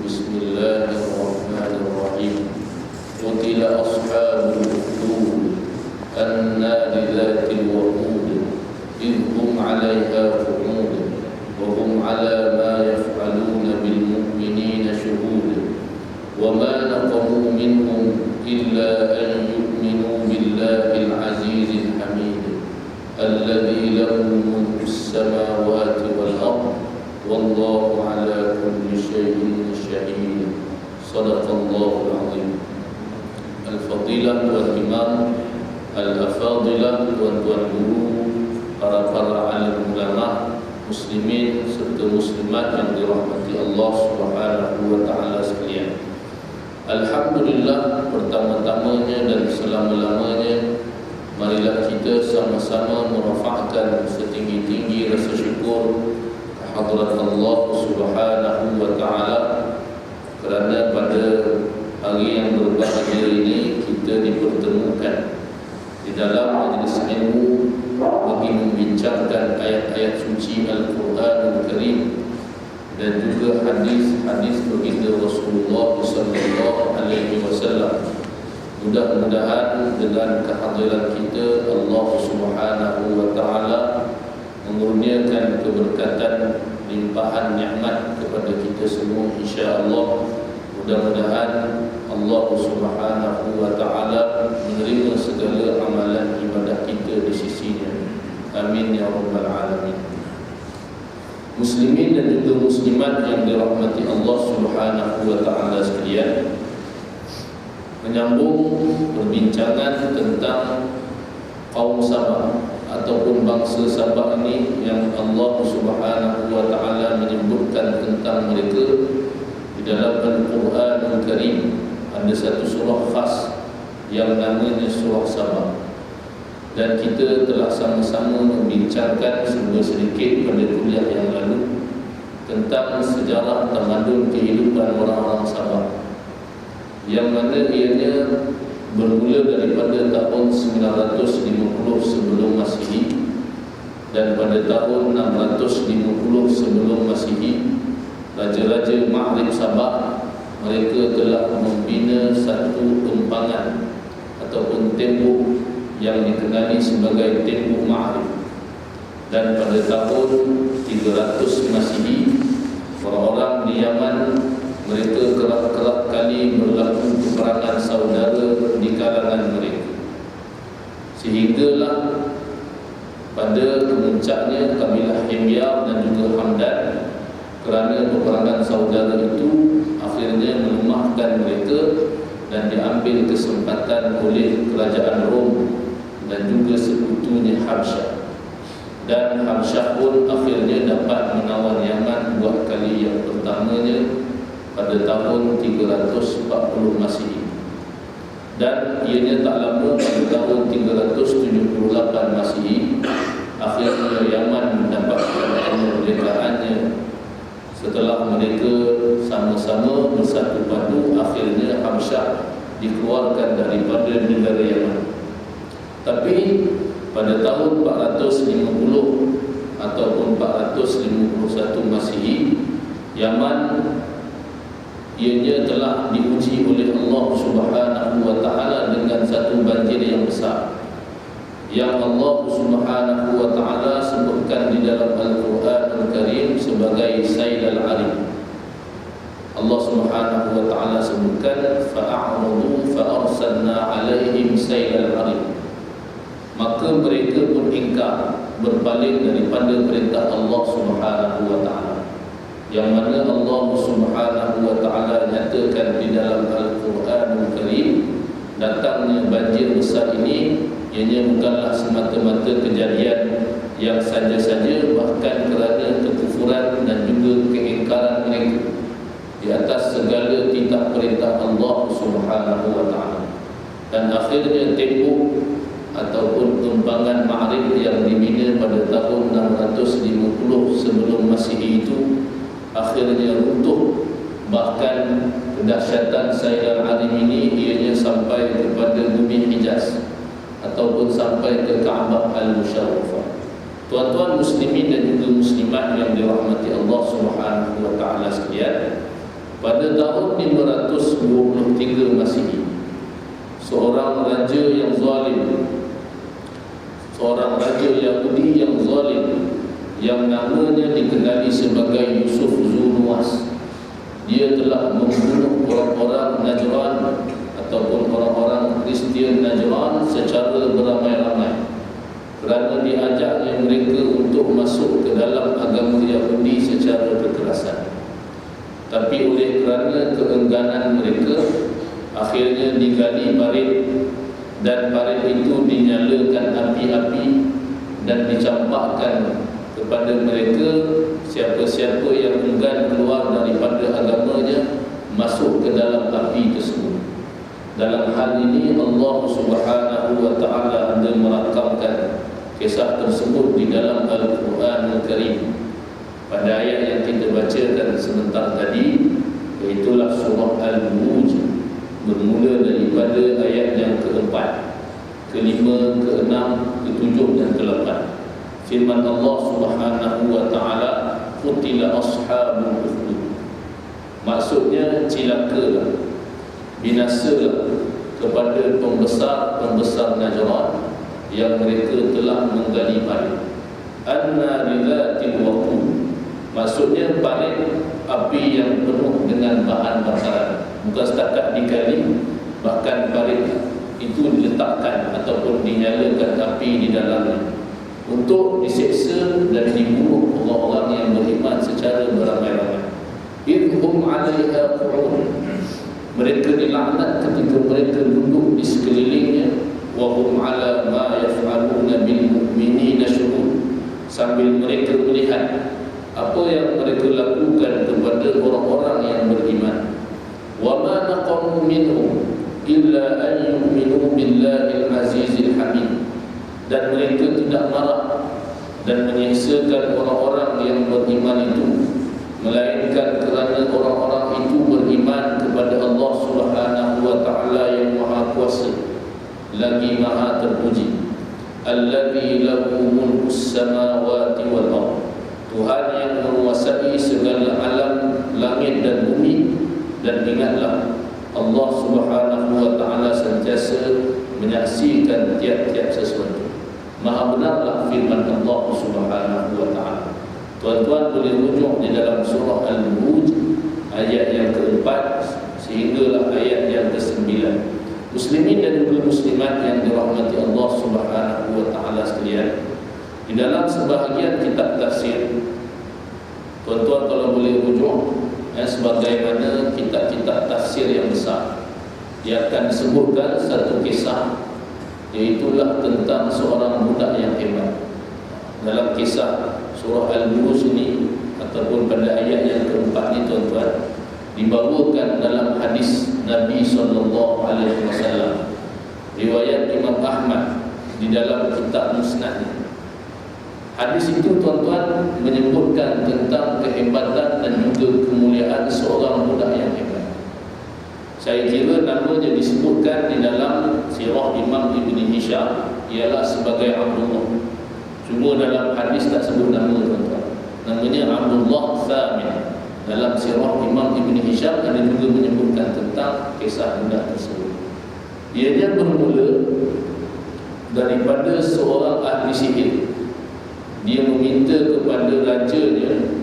Bismillahirrahmanirrahim. Qutila ashabul ukhdud an-nari dhatil waqud idh hum 'alayha qu'ud wa hum 'ala ma yaf'aluna bil mu'minina shuhud wa ma naqamu minhum illa an yu'minu billahil 'azizil hamid alladhi lahu mulku as-samawati wal ardh wallahu 'ala kulli shay'in shahid. Shadaqallahul 'azim. Al-fadilah wal imam, al-afadilah, tuan-tuan guru, para alim ulama, muslimin serta muslimat yang dirahmati Allah Subhanahu wa taala sekalian. Alhamdulillah, pertama-tamanya dan selama-lamanya marilah kita sama-sama merafa'kan setinggi-tinggi rasa syukur kehadrat Allah Subhanahu wa taala kerana pada hari yang berbahagia ini kita dipertemukan di dalam majlis ilmu bagi membincangkan ayat-ayat suci Al-Quranul Karim dan juga hadis-hadis baginda Rasulullah sallallahu alaihi wasallam. Mudah-mudahan dengan kehadiran kita Allah Subhanahu wa taala mengurniakan keberkatan, limpahan nikmat kepada kita semua insya-Allah. Mudah-mudahan Allah Subhanahu wa taala menerima segala amalan ibadah kita di sisinya. Amin ya rabbal alamin. Muslimin dan juga muslimat yang dirahmati Allah Subhanahu wa taala sekalian, menyambung perbincangan tentang kaum Sabah ataupun bangsa Sabah ini yang Allah Subhanahu wa taala menyebutkan tentang mereka di dalam Al-Quranul Karim. Ada satu surah khas yang namanya surah Sabah, dan kita telah sama-sama membincangkan sedikit pada kuliah yang lalu tentang sejarah tamadun kehidupan orang-orang Sabah, yang mana ianya bermula daripada tahun 950 sebelum Masihi, dan pada tahun 650 sebelum Masihi raja-raja Ma'rib Sabah mereka telah membina satu empangan ataupun tembok yang dikenali sebagai tembok Ma'rib. Dan pada tahun 300 Masihi orang-orang di Yaman mereka kerap-kerap kali berlaku peperangan saudara di kalangan mereka, sehinggalah pada kemuncaknya kabilah Himyar dan juga Hamdan kerana peperangan saudara itu akhirnya melemahkan mereka dan diambil kesempatan oleh kerajaan Rom dan juga sekutunya Habsyah. Dan Habsyah pun akhirnya dapat menawan Yaman buat kali yang pertamanya pada tahun 340 Masihi. Dan ianya tak lama pada tahun 378 Masihi akhirnya Yaman mendapatkan kemerdekaannya. Setelah mereka sama-sama bersatu padu, akhirnya Habsyah dikeluarkan daripada negara Yaman. Tapi pada tahun 450 ataupun 451 Masihi, Yaman ianya telah diuji oleh Allah Subhanahu wa taala dengan satu banjir yang besar, yang Allah Subhanahu wa taala sebutkan di dalam Al-Quranul Karim sebagai Sail al-Arim. Allah Subhanahu wa taala sebutkan fa'a'radu fa'arsalna 'alaihim sail al-arim. Maka mereka pun ingkar, berpaling daripada perintah Allah Subhanahu wa taala, yang mana Allah Subhanahu wa taala nyatakan di dalam Al-Quranul Karim datangnya banjir besar ini ianya bukanlah semata-mata kejadian yang saja-saja, bahkan kerana kekufuran dan juga keingkaran mereka di atas segala titah perintah Allah Subhanahu wa taala. Dan akhirnya tembok ataupun empangan Ma'rib yang dibina pada tahun 650 sebelum Masihi itu akhirnya runtuh. Bahkan kedahsyatan Sail al-Arim ini ianya sampai kepada bumi Hijaz ataupun sampai ke Kaabah al-Musharrafah. Tuan-tuan muslimin dan juga muslimat yang dirahmati Allah Subhanahu wa taala sekalian, pada tahun 523 Masihi, seorang raja yang zalim, seorang raja Yahudi yang zalim, yang namanya dikenali sebagai Yusuf Zunuwas, dia telah membunuh orang-orang Najran ataupun orang-orang Kristian Najran secara beramai-ramai kerana diajaknya mereka untuk masuk ke dalam agama Yahudi secara kekerasan. Tapi oleh kerana keengganan mereka, akhirnya digali parit, dan parit itu dinyalakan api-api dan dicampakkan kepada mereka. Siapa-siapa yang enggan keluar daripada agamanya masuk ke dalam api tersebut. Dalam hal ini Allah Subhanahu wa taala hendak merakamkan kisah tersebut di dalam Al-Quran Al-Karim pada ayat yang kita bacakan sebentar tadi, iaitulah surah Al-Buruj, bermula daripada ayat yang keempat, kelima, keenam, ketujuh dan ke-8. Firman Allah Subhanahu wa taala, qutila ashabul ukhdud. Maksudnya cilakalah, binasalah kepada pembesar-pembesar Najran yang mereka telah menggali parit. Anna lillatil waqud, maksudnya parit api yang penuh dengan bahan bakaran, bukan setakat digali, bahkan parit itu diletakkan ataupun dinyalakan api di dalamnya untuk diseksa dan dibunuh orang-orang yang beriman secara beramai-ramai. Idhum 'alaiha qu'ud, mereka dilaknat ketika mereka duduk di sekelilingnya. Wa hum 'ala ma yaf'aluna bil mu'minina syuhud, sambil mereka melihat apa yang mereka lakukan kepada orang-orang yang beriman. Wa ma naqamu minhum illa an yu'minu billahil azizil hamid, dan mereka tidak marah dan menyiksakan orang-orang yang beriman itu melainkan kerana orang-orang itu beriman kepada Allah Subhanahu wa taala yang Maha Kuasa lagi Maha terpuji. Allazi lahu mulkus samawati wal ardh, Tuhan yang menguasai segala alam langit dan bumi. Dan ingatlah, Allah Subhanahu wa taala sentiasa menyaksikan tiap-tiap sesuatu. Maha benarlah firman Allah Subhanahu wa taala. Tuan-tuan boleh rujuk di dalam surah Al-Buruj ayat yang keempat sehinggalah ayat yang ke-9. Muslimin dan juga muslimat yang dirahmati Allah Subhanahu wa taala sekalian, di dalam sebahagian kitab tafsir, tuan-tuan kalau boleh rujuk sebagaimana kitab-kitab tafsir yang besar, dia akan disebutkan satu kisah, iaitulah tentang seorang budak yang hebat. Dalam kisah surah Al-Buruj ini ataupun pada ayat yang keempat ini, tuan-tuan, dibawakan dalam hadis Nabi SAW, riwayat Imam Ahmad di dalam kitab Musnad. Hadis itu, tuan-tuan, menyebutkan tentang kehebatan dan juga kemuliaan seorang budak yang hebat. Saya kira namanya disebutkan di dalam sirah Imam Ibn Hisham ialah sebagai Abdullah. Cuma dalam hadis tak sebut nama, tuan-tuan. Namanya Abdullah Thamin. Dalam sirah Imam Ibn Hisham ada juga menyebutkan tentang kisah budak tersebut. Ianya bermula daripada seorang ahli sihir. Dia meminta kepada rajanya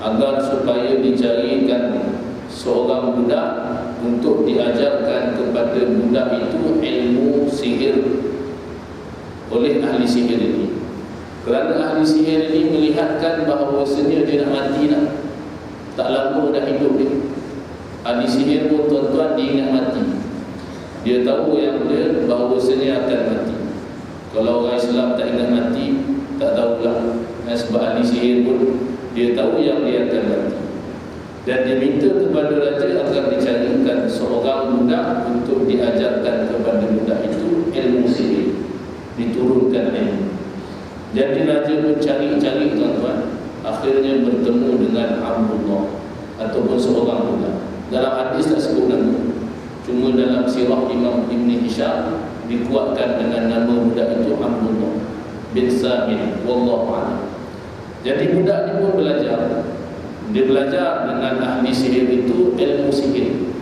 agar supaya dicarikan seorang budak untuk diajarkan kepada budak itu ilmu sihir oleh ahli sihir ini. Kerana ahli sihir ini melihatkan bahawasanya dia nak mati dah, tak lama dah hidup dia. Ahli sihir pun, tuan-tuan, dia ingat mati. Dia tahu yang dia bahawasanya akan mati. Kalau orang Islam tak ingat mati, tak tahulah. Sebab ahli sihir pun dia tahu yang dia akan mati. Dan dia minta kepada raja agar dicarikan seorang budak untuk diajarkan kepada budak itu ilmu sihir, diturunkan ilmu. Jadi raja pun cari-cari, tuan-tuan, akhirnya bertemu dengan Abdullah ataupun seorang budak. Dalam hadis tak sebut nama, cuma dalam sirah Imam Ibn Hisham dikuatkan dengan nama budak itu Abdullah bin Samin, wallahu a'lam. Jadi budak ni pun belajar Dia belajar dengan ahli sihir itu ilmu sihir.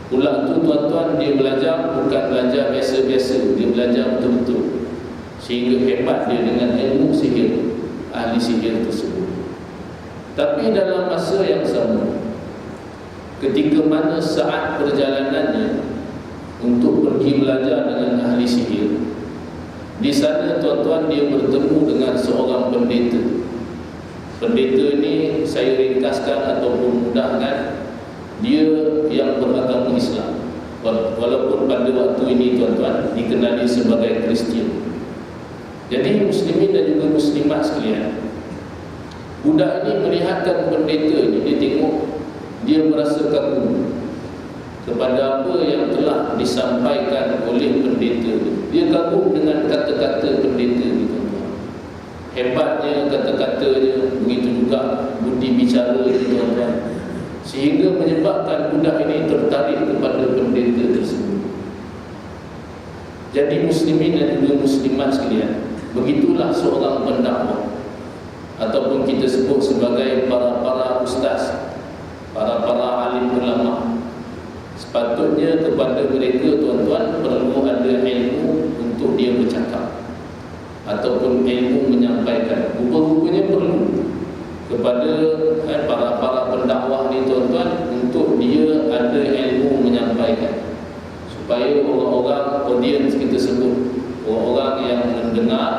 Pula tu tuan-tuan, dia belajar bukan belajar biasa-biasa, dia belajar betul-betul, sehingga hebat dia dengan ilmu sihir, ahli sihir tersebut. Tapi dalam masa yang sama, ketika mana saat perjalanannya untuk pergi belajar dengan ahli sihir, di sana tuan-tuan dia bertemu dengan seorang pendeta. Pendeta ini saya ringkaskan ataupun mudahkan, dia yang beragama Islam, walaupun pada waktu ini tuan-tuan dikenali sebagai Kristian. Jadi muslimin dan juga muslimat sekalian, budak ini melihatkan pendeta ini, dia tengok, dia merasa kagum kepada apa yang telah disampaikan oleh pendeta. Dia kagum dengan kata-kata pendeta ini, tuan-tuan. Hebatnya kata-katanya, begitu juga budi bicara ini, tuan-tuan, sehingga menyebabkan budak ini tertarik kepada pendeta tersebut. Jadi muslimin dan juga muslimat sekalian, begitulah seorang pendakwah, ataupun kita sebut sebagai para ustaz, para alim ulama. Sepatutnya kepada mereka, tuan-tuan, perlu ada ilmu untuk dia bercakap ataupun ilmu menyampaikan. Rupa-rupanya perlu kepada para pendakwah ni, tuan-tuan, untuk dia ada ilmu menyampaikan, supaya orang-orang audiens kita sebut, orang-orang yang mendengar,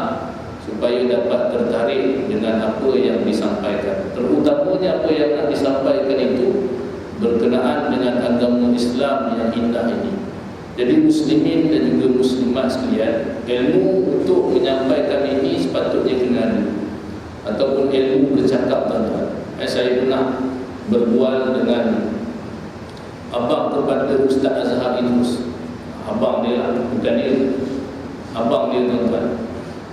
supaya dapat tertarik dengan apa yang disampaikan. Terutamanya apa yang nak disampaikan itu berkenaan dengan agama Islam yang indah ini. Jadi muslimin dan juga muslimat sekalian, ilmu untuk menyampaikan ini sepatutnya kena ada, ataupun ilmu bercakap, tuan-tuan. Saya pernah berbual dengan abang kepada Ustaz Azhar Idrus. Abang dia lah, bukan dia, abang dia, tuan-tuan.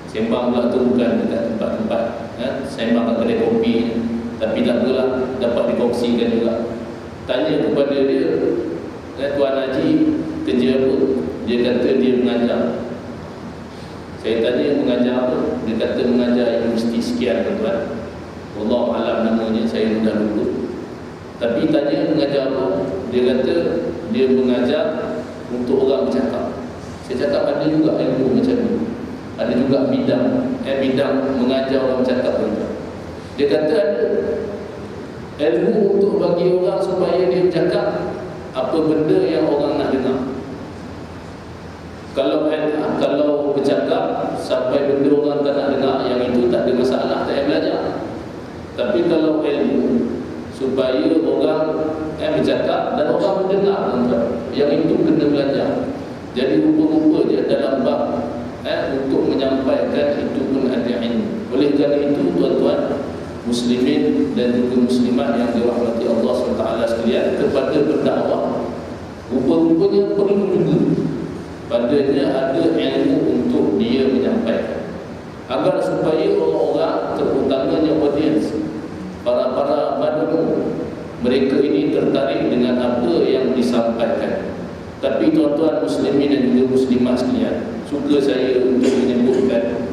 Sembang pula tu bukan dekat tempat-tempat, sembang kat kedai kopi, tapi tak apalah, dapat dikongsikan juga. Tanya kepada dia, Tuan Haji kerja apa? Dia kata dia mengajar. Saya tanya mengajar apa? Dia kata mengajar universiti sekian, tuan-tuan. Wallahu alam namanya, saya sudah lupa. Tapi tanya mengajar apa? Dia kata dia mengajar untuk orang bercakap. Saya cakap ada juga ilmu macam ni, ada juga bidang mengajar orang bercakap, tuan-tuan. Dia kata ada ilmu untuk bagi orang supaya dia bercakap apa benda yang orang nak dengar. Kalau bercakap sampai benda orang tak nak dengar, yang itu tak ada masalah, tak payah belajar. Tapi kalau ilmu supaya orang bercakap dan orang mendengar, tuan-tuan, yang itu kena belajar. Jadi rupa-rupanya dalam bab untuk menyampaikan itu pun ada ilmu. Oleh kerana itu, tuan-tuan muslimin dan juga muslimat yang dirahmati Allah SWT sekalian, kepada pendakwah rupa-rupanya perlu juga padanya ada ilmu untuk dia menyampaikan, agar supaya orang-orang, terutamanya audiens, para madun, mereka ini tertarik dengan apa yang disampaikan. Tapi tuan-tuan muslimin dan juga muslimat sekalian, suka saya untuk menyebutkan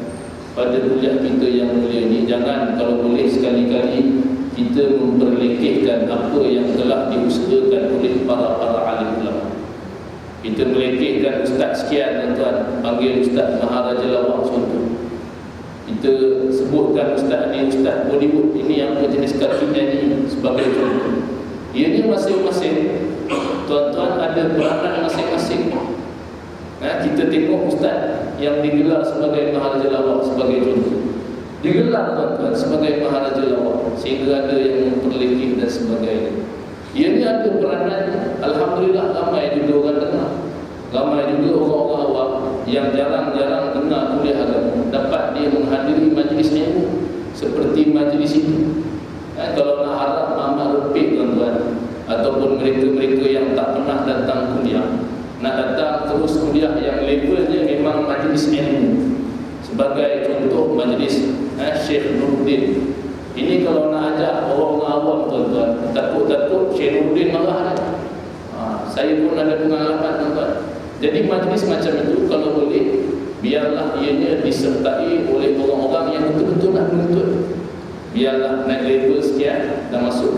pada kuliah kita yang mulia ini, jangan kalau boleh sekali-kali kita memperlekehkan apa yang telah diusahakan oleh para alim ulama. Kita melekehkan ustaz sekian, tuan-tuan, panggil Ustaz Maharaja Lawak contoh. Kita sebutkan ustaz ni ustaz Bollywood, ini yang jenis kaki nyanyi sebagai contoh. Ianya masing-masing, tuan-tuan, ada peranan masing-masing. Kita tengok ustaz yang digelar sebagai Maharaja Lawak sebagai contoh, digelar, tuan-tuan, sebagai Maharaja Lawak, sehingga ada yang memperlekeh dan sebagainya. Ia ni ada peranannya. Alhamdulillah ramai juga orang dengar, ramai juga orang-orang awam yang jarang-jarang dengar kuliah agama dapat dia menghadiri majlis ilmu seperti majlis itu. Kalau nak harap mamak repit, tuan-tuan, ataupun mereka-mereka yang tak pernah datang kuliah, nak datang terus kuliah yang levelnya memang majlis ilmu, sebagai contoh majlis Syekh Nuruddin. Ini kalau nak ajak orang awam, tuan-tuan, takut-takut Syekh Nuruddin marah. Saya pun ada pengalaman, tuan-tuan. Jadi majlis macam itu kalau boleh, biarlah ianya disertai oleh orang-orang yang betul-betul nak menuntut. Biarlah naik level sekian dan masuk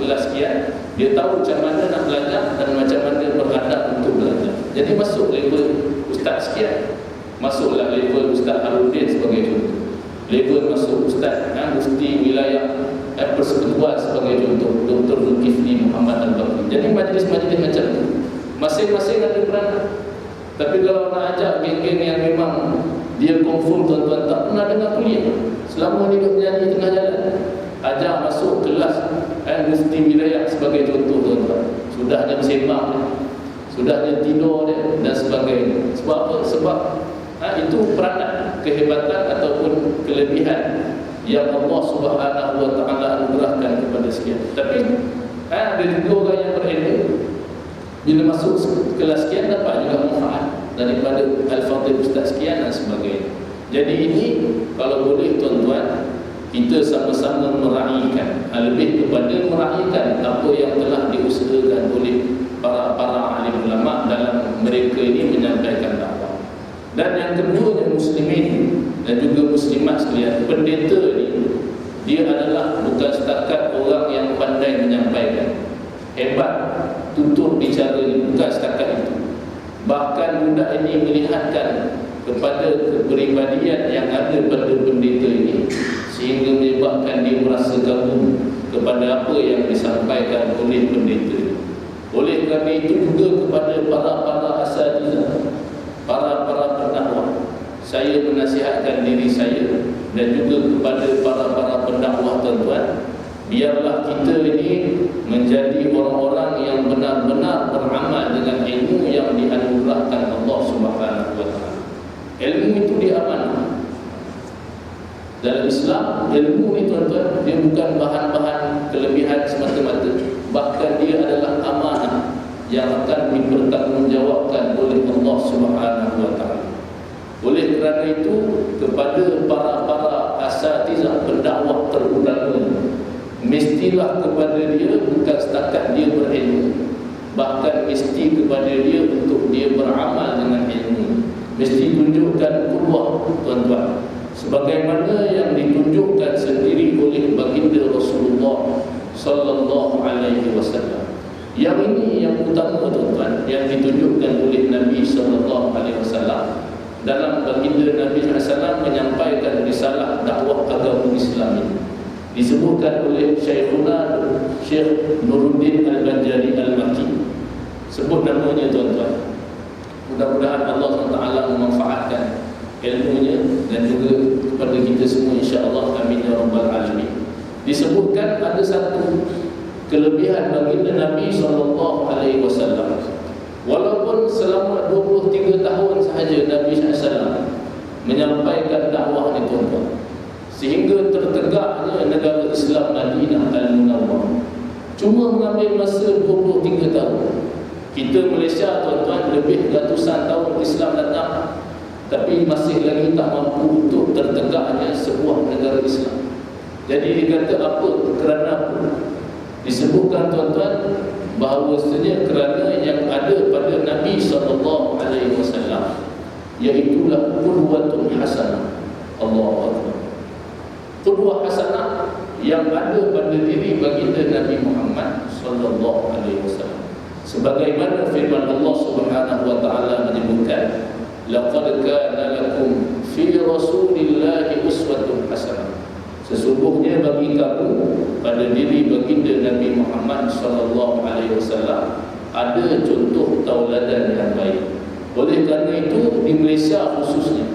Dia tahu macam mana nak belajar dan macam mana beradab untuk belajar. Jadi masuk level ustaz sekian, masuklah level Ustaz Harudin sebagai contoh, level masuk Ustaz Mufti Wilayah Persekutuan sebagai contoh, Dr. Zulkifli Muhammad Al-Bakri. Jadi majlis-majlis macam tu masing-masing ada peranan. Tapi kalau nak ajak geng-geng yang memang dia confirm tuan-tuan tak pernah dengar kuliah, selama ni duduk menyanyi tengah jalan, ajak masuk kelas Mufti Wilayah sebagai contoh tuan-tuan, sudah dia bersembang, sudah dia tidur dia dan sebagainya. Sebab apa? Sebab itu peranan, kehebatan ataupun kelebihan yang Allah Subhanahu wa taala anugerahkan kepada sekian. Tapi ada juga orang yang berilmu, bila masuk kelas sekian dapat juga manfaat daripada al-fadhil ustaz sekian dan sebagainya. Jadi ini kalau boleh tuan-tuan, kita sama-sama meraihkan, lebih kepada meraihkan apa yang telah diusahakan oleh para alim ulama dalam mereka ini menyampaikan dakwah. Dan yang kedua, muslimin dan juga muslimat sekalian, pendeta ni dia adalah bukan setakat orang yang pandai menyampaikan, hebat tutur bicara ni, bukan setakat itu. Bahkan budak ini melihatkan kepada kepribadian yang ada pada pendeta ini, sehingga menyebabkan dia merasa kagum kepada apa yang disampaikan oleh pendeta ini. Oleh kerana itu juga kepada para asatizah, para pendakwah, saya menasihatkan diri saya dan juga kepada para pendakwah tuan-tuan, biarlah kita ini menjadi orang-orang yang benar-benar beramal dengan ilmu yang dianugerahkan Allah Subhanahu wa taala. Ilmu itu diamankan. Dalam Islam, ilmu ni tuan-tuan, dia bukan bahan-bahan kelebihan semata-mata, bahkan dia adalah amanah yang akan dipertanggungjawabkan oleh Allah Subhanahu wa taala. Oleh kerana itu, kepada para asatizah pendakwah terutama, mestilah kepada dia bukan setakat dia berilmu, bahkan mesti kepada dia untuk dia beramal dengan ilmu. Mesti tunjukkan qudwah tuan-tuan, sebagaimana yang ditunjukkan sendiri oleh baginda Rasulullah sallallahu alaihi wasallam. Yang ini yang utama tuan-tuan, yang ditunjukkan oleh Nabi sallallahu alaihi wasallam dalam baginda Nabi sallallahu alaihi wasallam menyampaikan risalah dakwah agama Islam ini. Disebutkan oleh Syekhuna Syekh Nuruddin Al-Banjari Al-Makki. Sebut namanya tuan-tuan. Mudah-mudahan Allah SWT memanfaatkan ilmunya dan juga kepada kita semua, insya-Allah, amin ya rabbal alamin. Disebutkan ada satu kelebihan baginda Nabi SAW. Walaupun selama 23 tahun sahaja Nabi SAW menyampaikan dakwah ni tuan-tuan, sehingga tertegaknya negara Islam Madinah Al-Munawwarah, cuma mengambil masa 23 tahun. Kita Malaysia tuan-tuan lebih ratusan tahun Islam datang, tapi masih lagi tak mampu untuk tertegaknya sebuah negara Islam. Jadi dikata apa? Kerana apa? Disebutkan tuan-tuan bahawasanya kerana yang ada pada Nabi SAW, iaitulah qudwatun hasanah. Allahu Akbar. Qudwah hasanah yang ada pada diri baginda Nabi Muhammad SAW. Sebagaimana firman Allah Subhanahu wa taala menyebutkan, laqad kana lakum fi rasulillahi uswatun hasanah. Sesungguhnya bagi kamu pada diri baginda Nabi Muhammad sallallahu alaihi wasallam ada contoh tauladan yang baik. Oleh kerana itu di Malaysia khususnya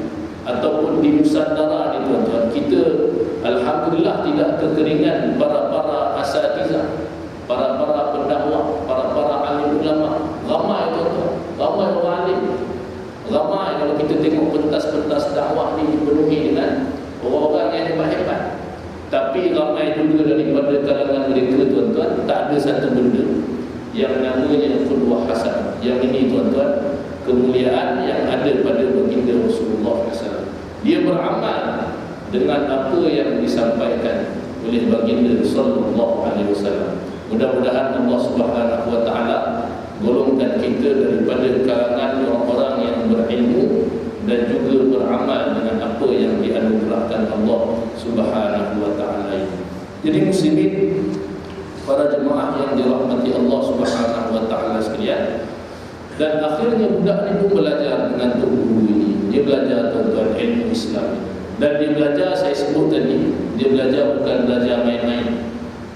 ataupun di Nusantara ni tuan-tuan, kita alhamdulillah tidak kekeringan para asatizah, para pendakwah, para alim ulama. Ramai tuan-tuan, ramai orang alim. Ramai kalau kita tengok pentas-pentas dakwah ni dipenuhi dengan orang-orang yang hebat-hebat. Tapi ramai juga daripada kalangan mereka tuan-tuan tak ada satu benda yang namanya qudwah hasanah. Yang ini tuan-tuan, kemuliaan yang ada pada baginda Rasulullah SAW. Dia beramal dengan apa yang disampaikan oleh baginda sallallahu alaihi wasallam. Mudah-mudahan Allah Subhanahu wa taala golongkan kita daripada kalangan orang-orang yang berilmu dan juga beramal dengan apa yang dianugerahkan Allah Subhanahu wa taala. Jadi muslimin, para jemaah yang dirahmati Allah Dan akhirnya budak ni pun belajar dengan tok guru ini. Dia belajar tuan-tuan ilmu Islam. Dan dia belajar, saya sebut tadi, dia belajar bukan belajar main-main.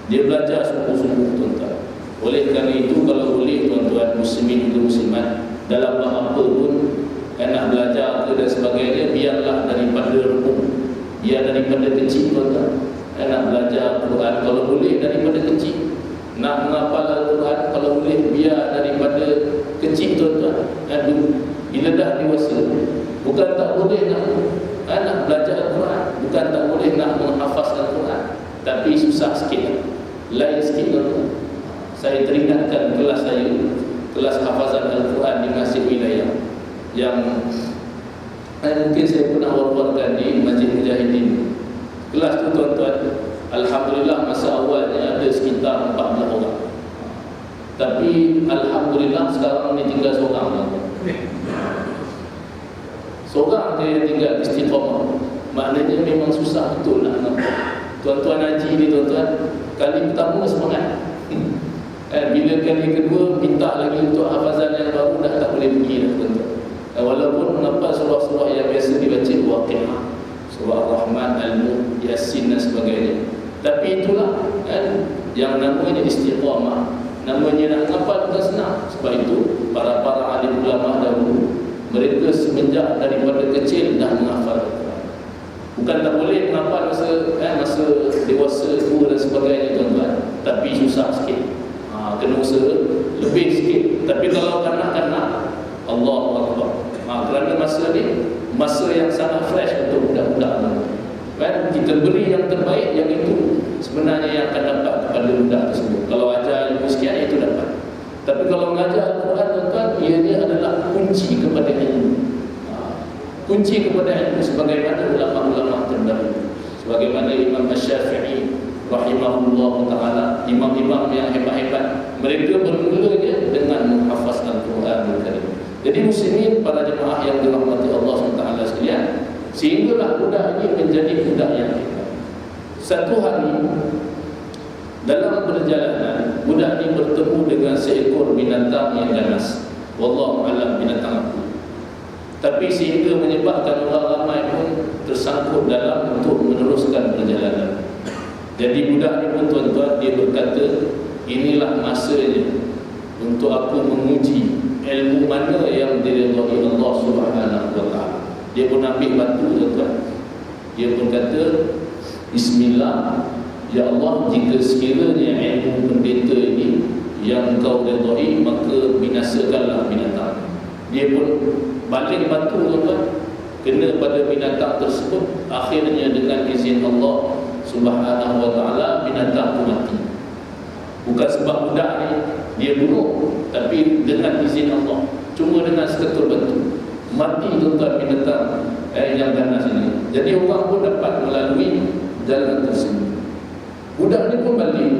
Dia belajar sungguh-sungguh tuan-tuan. Oleh kerana itu, kalau boleh tuan-tuan muslimin dan muslimat, dalam apa pun nak belajar ke dan sebagainya, biarlah daripada remuk, biar daripada kecil tuan-tuan. Nak belajar Quran kalau boleh daripada kecil. Nak menghafal Al-Quran kalau boleh biar daripada kecil tuan-tuan. Bila dah dewasa, bukan tak boleh nak belajar Al-Quran, bukan tak boleh nak menghafaz Al-Quran, tapi susah sikit, lain sikit tuan-tuan. Saya teringatkan kelas saya, kelas hafazan Al-Quran di Masjid Wilayah, yang mungkin saya pernah war-warkan di Masjid Mujahidin. Kelas tu tuan-tuan, alhamdulillah masa awalnya ada sekitar 14 orang. Tapi alhamdulillah sekarang ni tinggal seorang. Seorang dia yang tinggal istiqamah. Maknanya memang susah betul nak nampak. Tuan-tuan haji ni tuan-tuan, kali pertama semangat. Bila kali kedua minta lagi untuk hafazan yang baru, dah tak boleh pergi dah tuan-tuan. Walaupun menghafal surah-surah yang biasa dibaca, Waqi'ah, surah Ar-Rahman, Al-Mulk, Yasin dan sebagainya. Tapi itulah yang namanya istiqamah. Namanya nak menghafal bukan senang. Sebab itu para alim ulama dahulu, mereka semenjak daripada kecil dah menghafal Al-Quran. Bukan tak boleh menghafal masa dewasa tua dan sebagainya tuan-tuan, tapi susah sikit. Kena usaha lebih sikit. Tapi kalau kanak-kanak, Allahu Akbar. Kerana masa ni masa yang sangat fresh untuk budak-budak. Kan kita beri yang terbaik, yang itu sebenarnya yang akan dapat kepada budak tersebut. Kalau ajar ilmu sekian, itu dapat. Tapi kalau mengajar Al-Quran tuan-tuan, ianya adalah kunci kepada ilmu. Kunci kepada ilmu sebagaimana ulama-ulama terdahulu. Sebagaimana Imam Asy-Syafi'i rahimahullah ta'ala, imam-imam yang hebat-hebat, mereka bermulanya dengan menghafaz Al-Quran Al-Karim. Jadi muslimin, para jemaah yang dirahmati Allah SWT sekalian, sehinggalah budak ini menjadi budak yang hebat. Satu hari dalam perjalanan, budak ini bertemu dengan seekor binatang yang ganas. Wallahu a'lam binatang apa. Tapi sehingga menyebabkan orang ramai pun tersangkut dalam untuk meneruskan perjalanan. Jadi budak ni pun tuan-tuan, dia berkata, inilah masanya untuk aku menguji ilmu mana yang diridhai Allah Subhanahu wa ta'ala. Dia pun ambil batu tuan-tuan. Dia pun kata, Bismillah, ya Allah, jika sekiranya ilmu pendeta ini yang engkau ridhai, maka binasakanlah binatang. Dia pun balik batu tuan-tuan, kena pada binatang tersebut. Akhirnya dengan izin Allah Subhanahu wa ta'ala, binatang itu mati. Bukan sebab budak ni dia bunuh, tapi dengan izin Allah. Cuma dengan seketul batu mati tuan-tuan binatang yang ganas ini. Jadi orang pun dapat melalui jalan tersebut. Budak ni pun balik,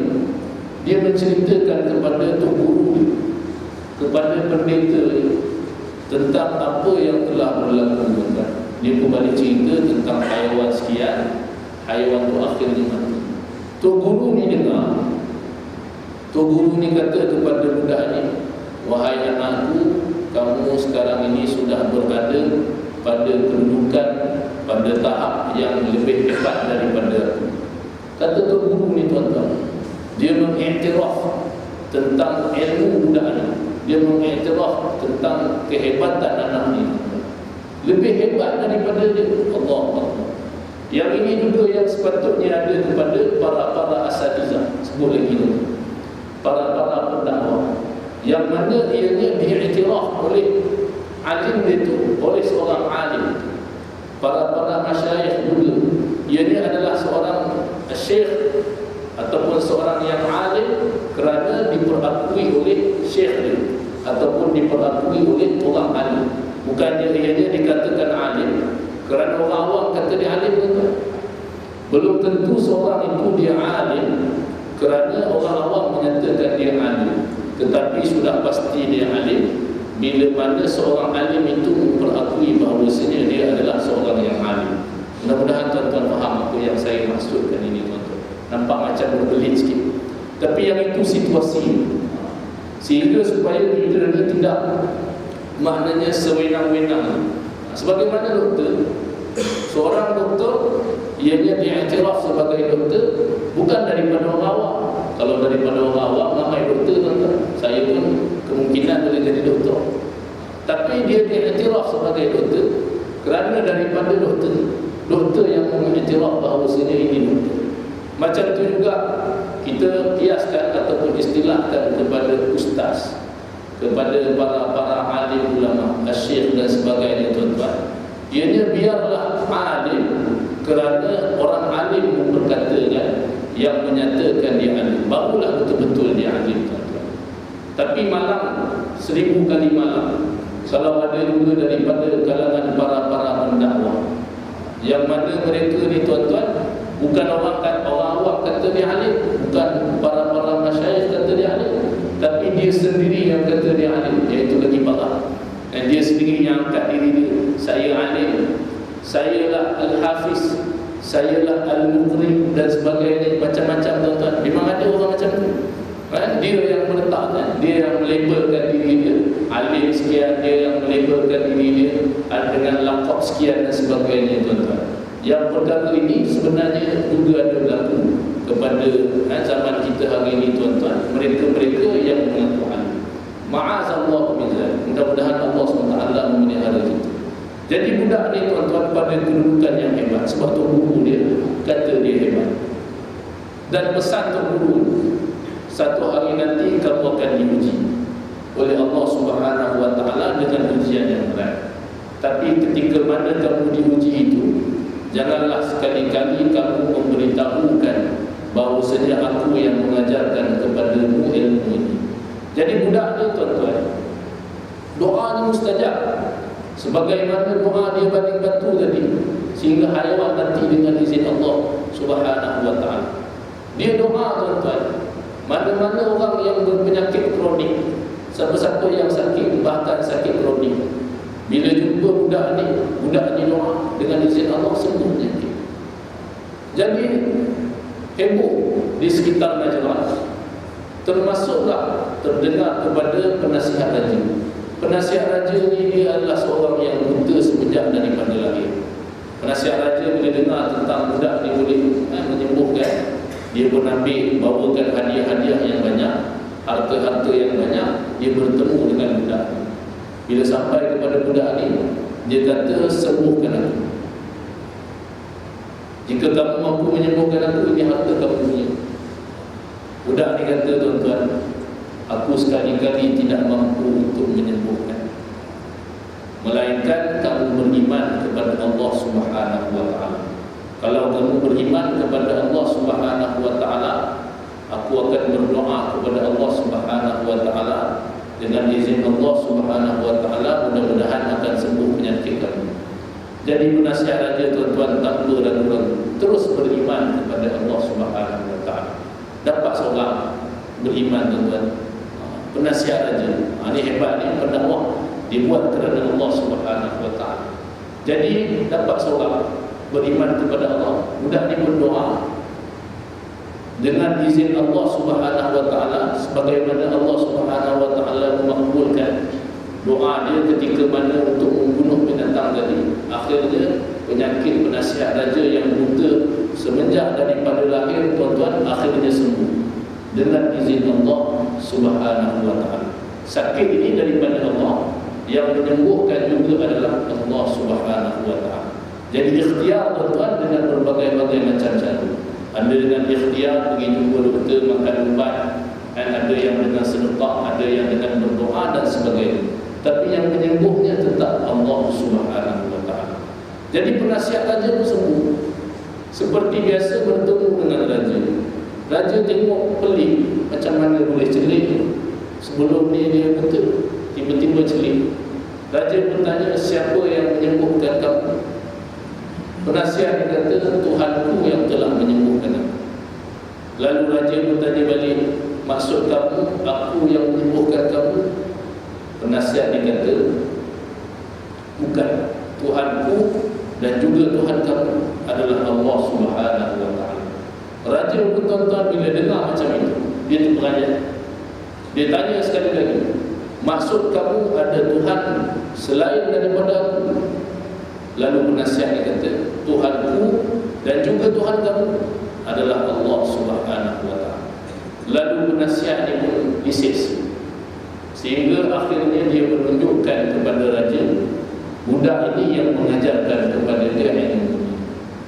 dia menceritakan kepada tok guru, kepada pendeta tentang apa yang telah berlaku tuan-tuan. Dia pun balik cerita tentang haiwan sekian, haiwan tu akhirnya mati. Tok guru ni dengar. Tok guru ni kata kepada budak ni, wahai anakku, kamu sekarang ini sudah berada pada kedudukan, pada tahap yang lebih hebat daripada aku. Kata tok guru ni tuan-tuan, dia mengiktiraf tentang ilmu budak ni. Dia mengiktiraf tentang kehebatan anak ni. Lebih hebat daripada dia. Allah Allah. Yang ini juga yang sepatutnya ada kepada para asatizah. Sebut lagi tu, para pendakwah, yang mana ianya diiktiraf oleh alim itu, oleh seorang alim. Para masyayikh juga, ianya adalah seorang syekh ataupun seorang yang alim kerana diperakui oleh syekh dia, ataupun diperakui oleh orang alim. Bukannya ianya dikatakan alim kerana orang awam kata dia alim itu. Belum tentu seorang itu dia alim kerana orang awam menyatakan dia alim, tetapi sudah pasti dia alim bila mana seorang alim itu memperakui bahawasanya dia adalah seorang yang alim. Mudah-mudahan tuan-tuan faham apa yang saya maksudkan ini tuan-tuan. Nampak macam berbelit sikit, tapi yang itu situasi, sehingga supaya kita ini tidak maknanya sewenang-wenang. Sebagaimana doktor, seorang doktor ianya diiktiraf sebagai doktor bukan daripada orang awam. Kalau daripada orang awam ramai doktor, tuan-tuan, saya pun kemungkinan boleh jadi doktor. Tapi dia diiktiraf sebagai doktor kerana daripada doktor yang mengiktiraf bahawasanya ini doktor. Macam itu juga kita kiaskan ataupun istilahkan kepada ustaz, kepada para alim ulama, asyikh dan sebagainya, tuan-tuan. Ianya biarlah alim kerana orang alim berkatakan yang menyatakan dia alim, barulah betul-betul dia alim, tuan-tuan. Tapi malam 1000 kali malam kalau ada juga daripada kalangan para pendakwah yang mana mereka ni, tuan-tuan, bukan orang awam kata dia alim, bukan para masyayikh kata dia alim, tapi dia sendiri yang kata dia alim, iaitu lagi parah. Dan dia sendiri yang angkat diri dia, saya alim, saya lah al-hafiz, saya lah al-muqri dan sebagainya, macam-macam, tuan-tuan. Memang ada orang macam tu. Dia yang meletakkan, dia yang melabelkan diri dia alim sekian, dia yang melabelkan diri dia dengan laqab sekian dan sebagainya, tuan-tuan. Yang perkara ini sebenarnya juga ada berlaku kepada zaman kita hari ini, tuan-tuan. Mereka-mereka yang mengaku alim. Ma'azallahu min dzalik. Mudah-mudahan Allah SWT memelihara kita. Jadi budak ni, tuan-tuan, pada kedudukan yang hebat. Sebab tu guru dia kata dia hebat. Dan pesan tu guru, satu hari nanti kamu akan diuji oleh Allah Subhanahu wa taala dengan ujian yang berat. Tapi ketika mana kamu diuji itu, janganlah sekali-kali kamu memberitahukan bahawasanya aku yang mengajarkan kepadamu ilmu ini. Jadi budak ni, tuan-tuan, doanya mustajab. Sebagaimana doa dia banding batu tadi, sehingga haiwan nanti dengan izin Allah Subhanahu wa taala. Dia doa, tuan-tuan. Mana-mana orang yang berpenyakit kronik, siapa-siapa yang sakit, bahkan sakit kronik, bila jumpa budak ni doa dengan izin Allah sembuh penyakit. Jadi heboh di sekitar Najran. Termasuklah terdengar kepada penasihat raja. Penasihat raja ni dia adalah seorang yang buta semenjak daripada lahir. Penasihat raja bila dengar tentang budak ni boleh menyembuhkan, dia pun ambil, bawakan hadiah-hadiah yang banyak, harta-harta yang banyak. Dia bertemu dengan budak ni. Bila sampai kepada budak ni, dia kata, sembuhkan aku. Jika kamu mampu menyembuhkan aku, ini harta kamu punya. Budak ni kata, tuan-tuan, aku sekali-kali tidak mampu untuk menyembuhkan, melainkan kamu beriman kepada Allah Subhanahu wa taala. Kalau kamu beriman kepada Allah Subhanahu wa taala, aku akan berdoa kepada Allah Subhanahu wa taala dengan izin Allah Subhanahu wa taala, mudah-mudahan akan sembuh penyakit kamu. Jadi penasihat raja, tuan-tuan, tak perlu ragu-ragu, terus beriman kepada Allah Subhanahu wa taala. Dapat seorang beriman, tuan-tuan. Penasihat raja, ini hebat ni, pendakwah dibuat kerana Allah Subhanahu wa taala. Jadi dapat seorang beriman kepada Allah, budak ni berdoa dengan izin Allah Subhanahu wa taala, sebagaimana Allah Subhanahu wa taala memakbulkan doa dia ketika mana untuk membunuh binatang tadi. Akhirnya penyakit penasihat raja yang buta semenjak daripada lahir, tuan-tuan, akhirnya sembuh dengan izin Allah Subhanahu wa taala. Sakit ini daripada Allah, yang menyembuhkan juga adalah Allah Subhanahu wa taala. Jadi ikhtiar, tuan-tuan, dengan berbagai-bagai macam cara. Ada dengan ikhtiar pergi jumpa doktor, makan ubat, dan ada yang dengan sedekah, ada yang dengan berdoa dan sebagainya. Tapi yang menyembuhnya tetap Allah Subhanahu wa taala. Jadi penasihat raja pun sembuh. Seperti biasa bertemu dengan raja. Raja tengok pelik, macam mana boleh celik. Sebelum ni dia betul, tiba-tiba celik. Raja bertanya, siapa yang menyembuhkan kamu? Penasihat dia kata, Tuhanku yang telah menyembuhkan aku. Lalu raja bertanya balik, maksud kamu aku yang menyembuhkan kamu? Penasihat dia kata, bukan, Tuhanku dan juga Tuhan kamu adalah Allah Subhanahu wa taala. Raja pun, tuan-tuan, bila dengar macam itu, dia terperanjat. Dia tanya sekali lagi, Maksud kamu ada Tuhan selain daripada aku? Lalu penasihat kata, Tuhanku dan juga Tuhan kamu adalah Allah Subhanahu wa ta'ala. Lalu penasihat ini pun disiksa, sehingga akhirnya dia menunjukkan kepada raja, budak ini yang mengajarkan kepada dia ilmu.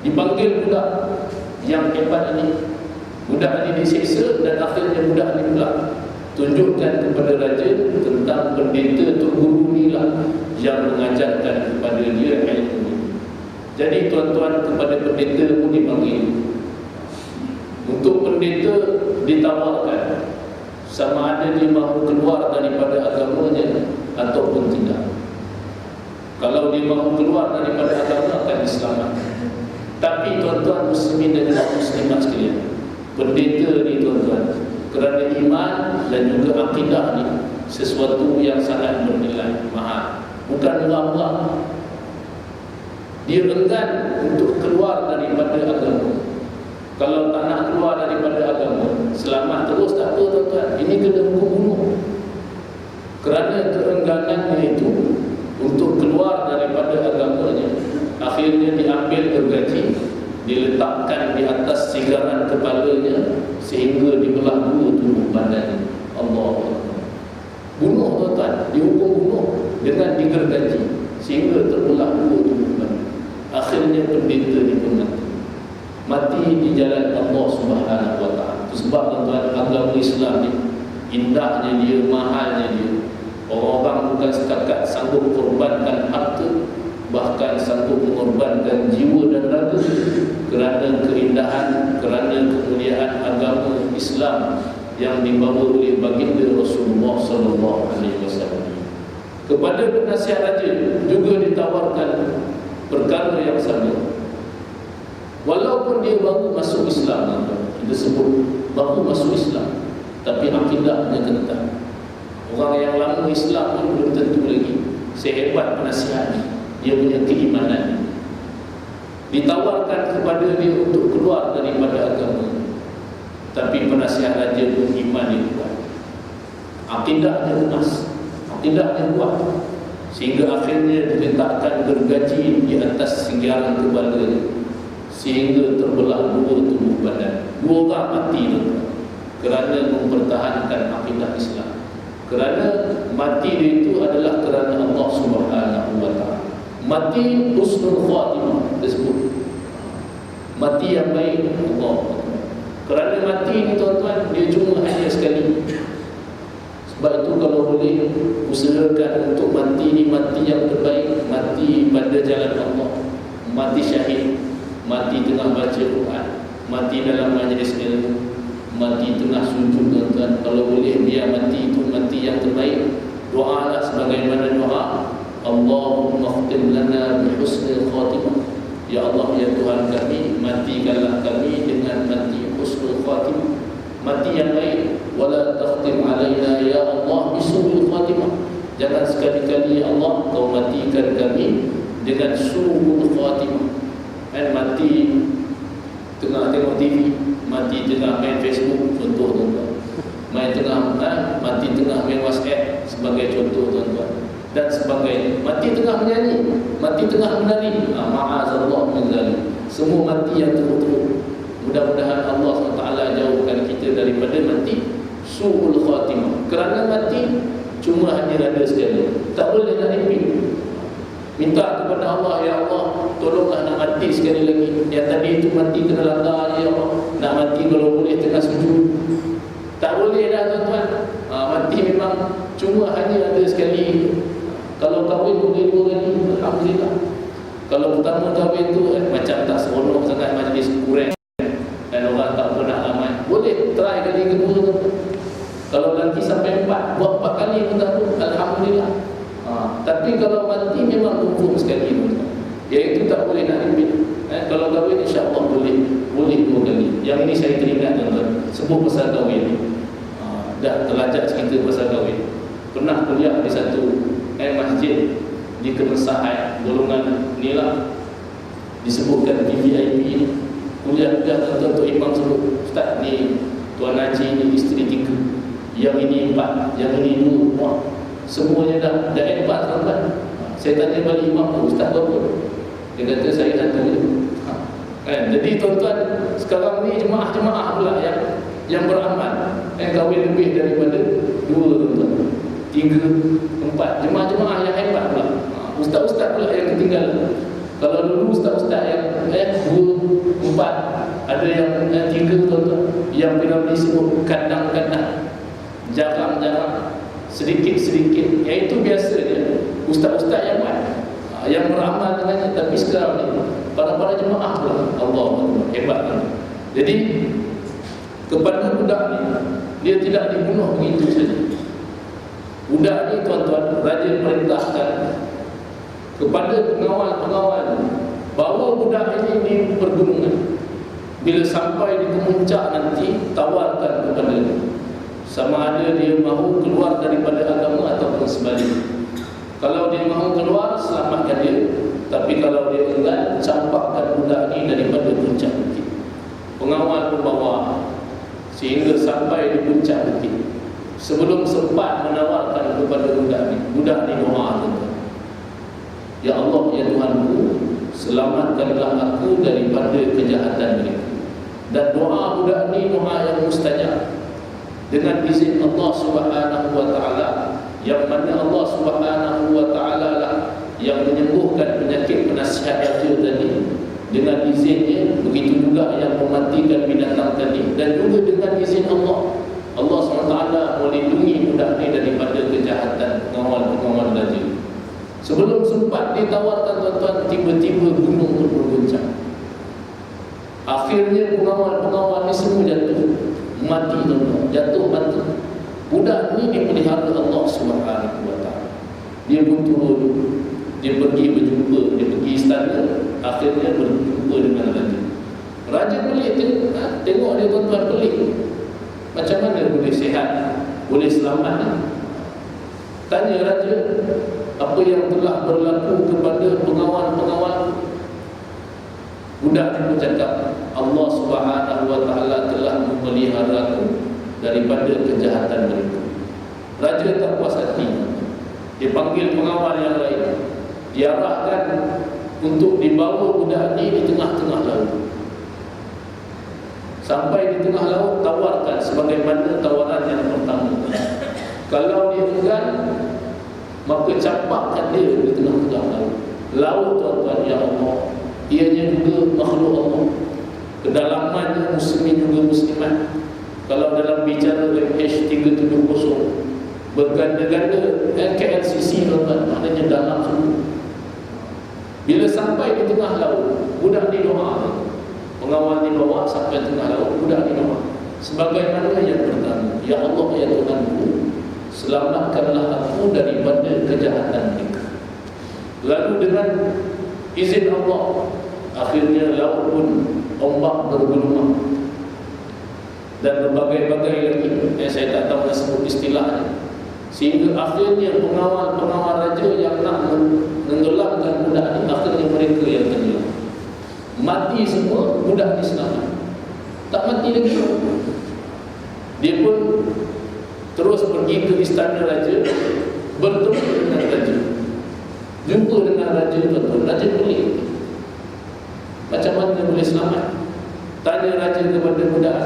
Dipanggil budak yang hebat ini. Budak ini disiksa dan akhirnya budak ini pula tunjukkan kepada raja tentang pendeta atau guru inilah yang mengajarkan kepada dia ilmu. Jadi tuan-tuan, kepada pendeta pun dipanggil. Untuk pendeta ditawarkan sama ada dia mahu keluar daripada agamanya ataupun tidak. Kalau dia mahu keluar daripada agama akan diselamatkan. Tapi tuan-tuan muslimin dan muslimat sekalian, pendeta ni tuan-tuan, kerana iman dan juga akidah ni sesuatu yang sangat bernilai mahal, bukan murah-murah. Dia enggan untuk keluar daripada agama. Kalau tak nak keluar daripada agama, selamat terus tak apa tuan-tuan, ini kena hukum bunuh. Kerana keengganannya itu untuk keluar daripada agamanya, akhirnya diambil gergaji, diletakkan di atas sigaran kepalanya sehingga dibelah dua tubuh badannya. Allah, bunuh tuan-tuan, dihukum bunuh dengan digergaji sehingga terbelah dua tubuh badan. Akhirnya pendeta ini pun mati di jalan Allah Subhanahu wa ta'ala. Sebab tuan-tuan, agama Islam ni indahnya dia, mahalnya dia. Orang-orang bukan setakat sanggup korbankan harta, bahkan sanggup mengorbankan jiwa dan raga kerana keindahan, kerana kemuliaan agama Islam yang dibawa oleh baginda Rasulullah sallallahu alaihi wasallam. Kepada penasihat raja juga ditawarkan perkara yang sama. Walaupun dia baru masuk Islam, kita sebut baru masuk Islam, tapi akidahnya kental. Orang yang lama Islam pun belum tentu lagi sehebat penasihat dia punya keimanan. Ditawarkan kepada dia untuk keluar daripada agama, tapi penasihat raja pun iman dia kuat, akidahnya lunas, akidahnya kuat, sehingga akhirnya diletakkan gergaji di atas singgaran kepalanya sehingga terbelah dua tubuh badan. Dua orang mati kerana mempertahankan akidah Islam. Kerana mati dia itu adalah kerana Allah Subhanahu wa ta'ala. Mati husnul khatimah disebut, mati yang baik Allah. Kerana mati ni tuan-tuan, dia cuma hanya sekali. Sebab itu kalau boleh usahakan untuk mati ni mati yang terbaik, mati pada jalan Allah, mati syahid, mati tengah baca Quran, mati dalam majlis ilmu, mati tengah sujud tuan-tuan. Kalau boleh biar mati itu mati yang terbaik. Doalah sebagaimana doa, Allahumma khtim lana bi husnil khatimah. Ya Allah, ya Tuhan kami, matikanlah kami dengan mati husnul khatimah, mati yang baik. Wala takhtim alaina ya Allah bi su'il khatimah. Jangan sekali-kali ya Allah kau matikan kami dengan su'ul khatimah. Mati tengah tengok TV, mati tengah main Facebook, contoh tuan-tuan. Mati tengah main WhatsApp sebagai contoh tuan-tuan. Dan sebagai mati tengah menyanyi, mati tengah menari, ma'azallah min zalik. Semua mati yang teruk-teruk. Mudah-mudahan Allah SWT jauhkan kita daripada mati su'ul khatimah. Kerana mati cuma hanya ada sekali, tak boleh nak repeat. Minta kepada Allah, ya Allah, tolonglah nak mati sekali lagi. Yang tadi itu mati kena langgar, ya Allah. Nak mati kalau boleh tengah sujud. Tak boleh dah tuan-tuan. Mati memang cuma hanya ada sekali. Kalau kahwin boleh dua kali, alhamdulillah. Kalau pertama kahwin tu macam tak seronok sangat, majlis kurang dan orang tak pernah ramai, boleh try kali kedua tu. Kalau lagi sampai 4, buat 4 kali pun tak apa, alhamdulillah. Tapi kalau mati memang confirm sekali, iaitu tak boleh nak repeat. Kalau kahwin insya-Allah boleh 2 kali. Yang ini saya teringat tuan-tuan, sebut pasal kahwin. Dah terlajak cerita pasal kahwin. Pernah kuliah di satu masjid di Kemensahan, golongan ni lah, disebutkan VVIP ni. Kuliah tuan-tuan, Tok Imam sebut, Ustaz ni Tuan Haji ni isteri 3, yang ini 4, yang ini 2. Wah, semuanya dah hebat tuan-tuan. Saya tanya balik imam tu, ustaz berapa? Dia kata saya satu je. Kan? Jadi tuan-tuan, sekarang ni jemaah-jemaah pula yang beramal, kahwin lebih daripada 2 tuan-tuan, 3, 4 jemaah-jemaah yang hebat pula. Ustaz-ustaz pula yang ketinggalan. Kalau dulu ustaz-ustaz yang 2, 4, ada yang 3 tuan-tuan, yang Nabi sebut kadang-kadang, jarang-jarang, sedikit-sedikit, iaitu biasanya ustaz-ustaz yang buat, yang beramal dengannya. Tapi sekarang ni para jemaah pula, Allah hebat kan? Jadi kepada budak ni, dia tidak dibunuh begitu saja. Budak ni tuan-tuan, raja perintahkan kepada pengawal-pengawal bawa budak ini di pergunungan. Bila sampai di puncak nanti, tawarkan kepada dia, sama ada dia mahu keluar daripada agama ataupun sebaliknya. Kalau dia mahu keluar, selamatkan dia. Tapi kalau dia enggan, campakkan budak ini daripada puncak bukit. Pengawal pun bawa sehingga sampai di puncak bukit. Sebelum sempat menawarkan kepada budak ni doa tuan-tuan. Ya Allah, ya Tuhanku, selamatkanlah aku daripada kejahatan mereka. Dan doa budak ni doa yang mustajab, dengan izin Allah Subhanahu wa taala, yang mana Allah Subhanahu wa taala lah yang menyembuhkan penyakit penasihat raja tadi dengan izinnya. Begitu juga yang mematikan binatang tadi, dan juga dengan izin Allah. Allah SWT melindungi budak ni daripada kejahatan pengawal-pengawal raja. Sebelum sempat ditawarkan tuan-tuan, tiba-tiba gunung pun berguncang. Akhirnya pengawal-pengawal ni semua jatuh mati tuan-tuan, jatuh mati. Budak ni dipelihara Allah Subhanahu wa taala. Dia pun turun, dia pergi berjumpa, dia pergi istana, akhirnya berjumpa dengan raja. Raja pelik tengok dia tuan-tuan, pelik. Macam mana boleh sihat, boleh selamat? Tanya raja, apa yang telah berlaku kepada pengawal-pengawal? Budak ni pun cakap, Allah Subhanahu wa taala telah memelihara aku daripada kejahatan mereka. Raja tak puas hati. Dia panggil pengawal yang lain, diarahkan untuk dibawa budak ni di tengah-tengah laut. Sampai di tengah laut, tawarkan sebagaimana tawaran yang pertama. Kalau dia enggan, maka campakkan dia di tengah-tengah laut. Laut tuan-tuan, ya Allah, ianya juga makhluk Allah. Kedalamannya muslimin juga muslimat. Kalau dalam bicara MH370 berganda-ganda KLCC tuan-tuan, maknanya dalam semua. Bila sampai di tengah laut, budak ni doa. Pengawal ni bawa sampai tengah laut, budak ni doa sebagaimana yang pertama, ya Allah, ya Tuhanku, selamatkanlah aku daripada kejahatan mereka. Lalu dengan izin Allah, akhirnya laut pun ombak bergelumang dan berbagai-bagai lagi yang saya tak tahu nak sebut istilahnya. Sehingga akhirnya pengawal-pengawal raja yang nak menenggelamkan budak ni, akhirnya mereka yang tenggelam. Mati semua, budak ni selamat. Tak mati lagi. Dia pun terus pergi ke istana raja, bertemu dengan raja, jumpa dengan raja tuan-tuan. Raja pelik, macam mana boleh selamat? Tanya raja kepada budak,